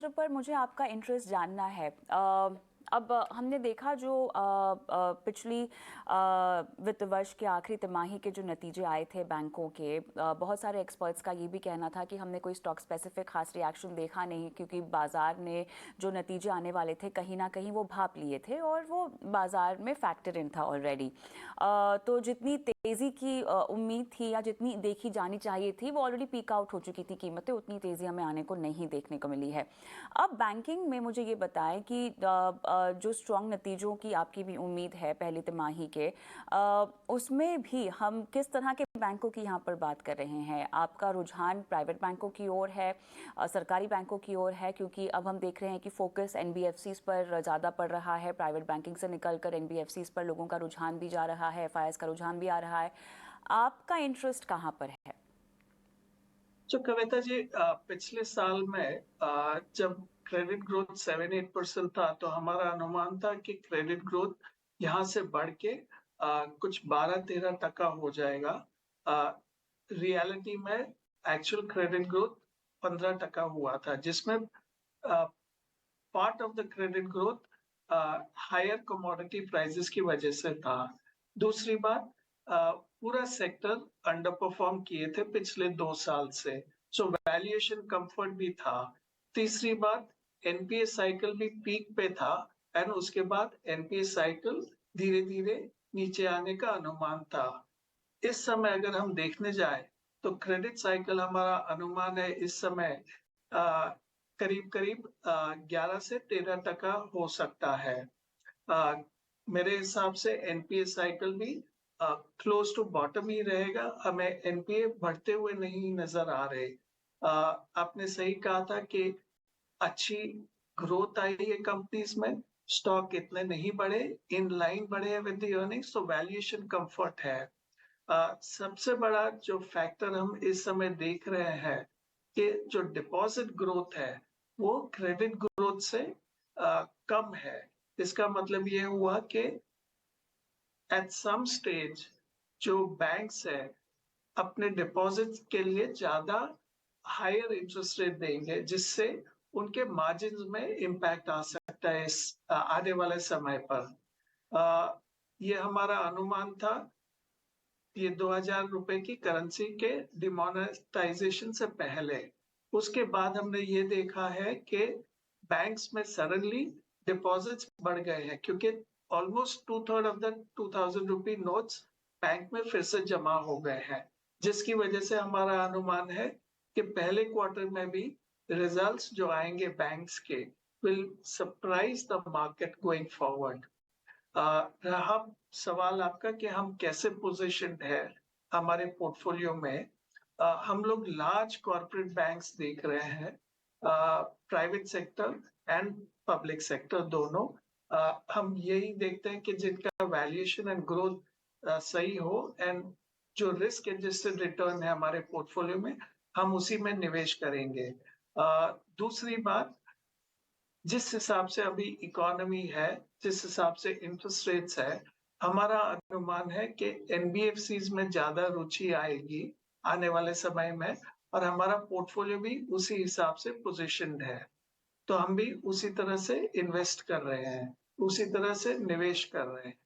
पर मुझे आपका इंटरेस्ट जानना है। अब हमने देखा जो पिछली वित्त वर्ष के आखिरी तिमाही के जो नतीजे आए थे बैंकों के, बहुत सारे एक्सपर्ट्स का ये भी कहना था कि हमने कोई स्टॉक स्पेसिफिक खास रिएक्शन देखा नहीं, क्योंकि बाजार ने जो नतीजे आने वाले थे कहीं ना कहीं वो भाप लिए थे और वो बाजार में फैक्टर इन था ऑलरेडी। तो जितनी तेज़ी की उम्मीद थी या जितनी देखी जानी चाहिए थी वो ऑलरेडी पीक आउट हो चुकी थी कीमतें, उतनी तेज़ी हमें आने को नहीं देखने को मिली है। अब बैंकिंग में मुझे ये बताएं कि जो स्ट्रॉन्ग नतीजों की आपकी भी उम्मीद है पहली तिमाही के, उसमें भी हम किस तरह के बैंकों की यहाँ पर बात कर रहे हैं? आपका रुझान प्राइवेट बैंकों की ओर है, सरकारी बैंकों की ओर है? क्योंकि अब हम देख रहे हैं कि फोकस एनबीएफसीज पर ज़्यादा पड़ रहा है, प्राइवेट बैंकिंग से निकलकर एनबीएफसीज पर लोगों का रुझान भी जा रहा है, एफआईआईज का रुझान भी आ रहा है। आपका इंटरेस्ट कहाँ पर है? जो कविता जी, पिछले साल में जब क्रेडिट ग्रोथ 7-8% था, तो हमारा अनुमान था कि क्रेडिट ग्रोथ यहाँ से बढ़ के कुछ 12-13% हो जाएगा। रियलिटी में एक्चुअल क्रेडिट ग्रोथ 15% हुआ था, जिसमें part of the credit growth higher commodity prices की वजह से था। दूसरी बात, पूरा सेक्टर अंडर परफॉर्म किए थे पिछले 2 साल से, सो वैल्यूएशन कंफर्ट भी था। तीसरी बात, एनपीए साइकिल भी पीक पे था एंड उसके बाद एनपीए साइकिल धीरे धीरे नीचे आने का अनुमान था। इस समय अगर हम देखने जाए तो क्रेडिट साइकिल, हमारा अनुमान है इस समय करीब करीब 11 से 13% हो सकता है। मेरे हिसाब से एनपीए साइकिल भी क्लोज टू बॉटम ही रहेगा। हमें एनपीए बढ़ते हुए नहीं नजर आ रहे। आपने सही कहा था कि अच्छी ग्रोथ आई है कंपनीज में, स्टॉक इतने नहीं बढ़े, इन लाइन बढ़े हैं विद द अर्निंग्स, तो वैल्यूएशन कंफर्ट है। सबसे बड़ा जो फैक्टर हम इस समय देख रहे हैं कि जो डिपॉजिट ग्रोथ है वो क्रेडिट ग्रोथ से कम है। इसका मतलब ये हुआ कि एट सम स्टेज जो बैंक्स है अपने डिपॉजिट के लिए ज्यादा हायर इंटरेस्ट रेट देंगे, जिससे उनके मार्जिन में इम्पैक्ट आ सकता है इस आने वाले समय पर। ये हमारा अनुमान था। ये 2000 रुपए की करेंसी के डिमोनेटाइजेशन से पहले। उसके बाद हमने ये देखा है कि बैंक्स में सडनली डिपॉजिट्स बढ़ गए हैं, क्योंकि almost 2/3 of the 2000 rupee notes bank में फिर से जमा हो गए हैं, जिसकी वजह से हमारा अनुमान है कि पहले क्वार्टर में भी रिजल्ट्स जो आएंगे बैंक्स के will surprise the market going forward. रहा सवाल आपका कि हम कैसे पोजीशनड है हमारे पोर्टफोलियो में। हम लोग लार्ज कॉर्पोरेट बैंक्स देख रहे हैं, private sector and public sector दोनों। हम यही देखते हैं कि जिनका वैल्यूएशन एंड ग्रोथ सही हो एंड जो रिस्क एडजस्टेड रिटर्न है हमारे पोर्टफोलियो में, हम उसी में निवेश करेंगे। दूसरी बात, जिस हिसाब से अभी इकोनॉमी है, जिस हिसाब से इंटरेस्ट रेट्स है, हमारा अनुमान है कि एनबीएफसीज में ज्यादा रुचि आएगी आने वाले समय में, और हमारा पोर्टफोलियो भी उसी हिसाब से पोजीशनड है। तो हम भी उसी तरह से इन्वेस्ट कर रहे हैं, उसी तरह से निवेश कर रहे हैं।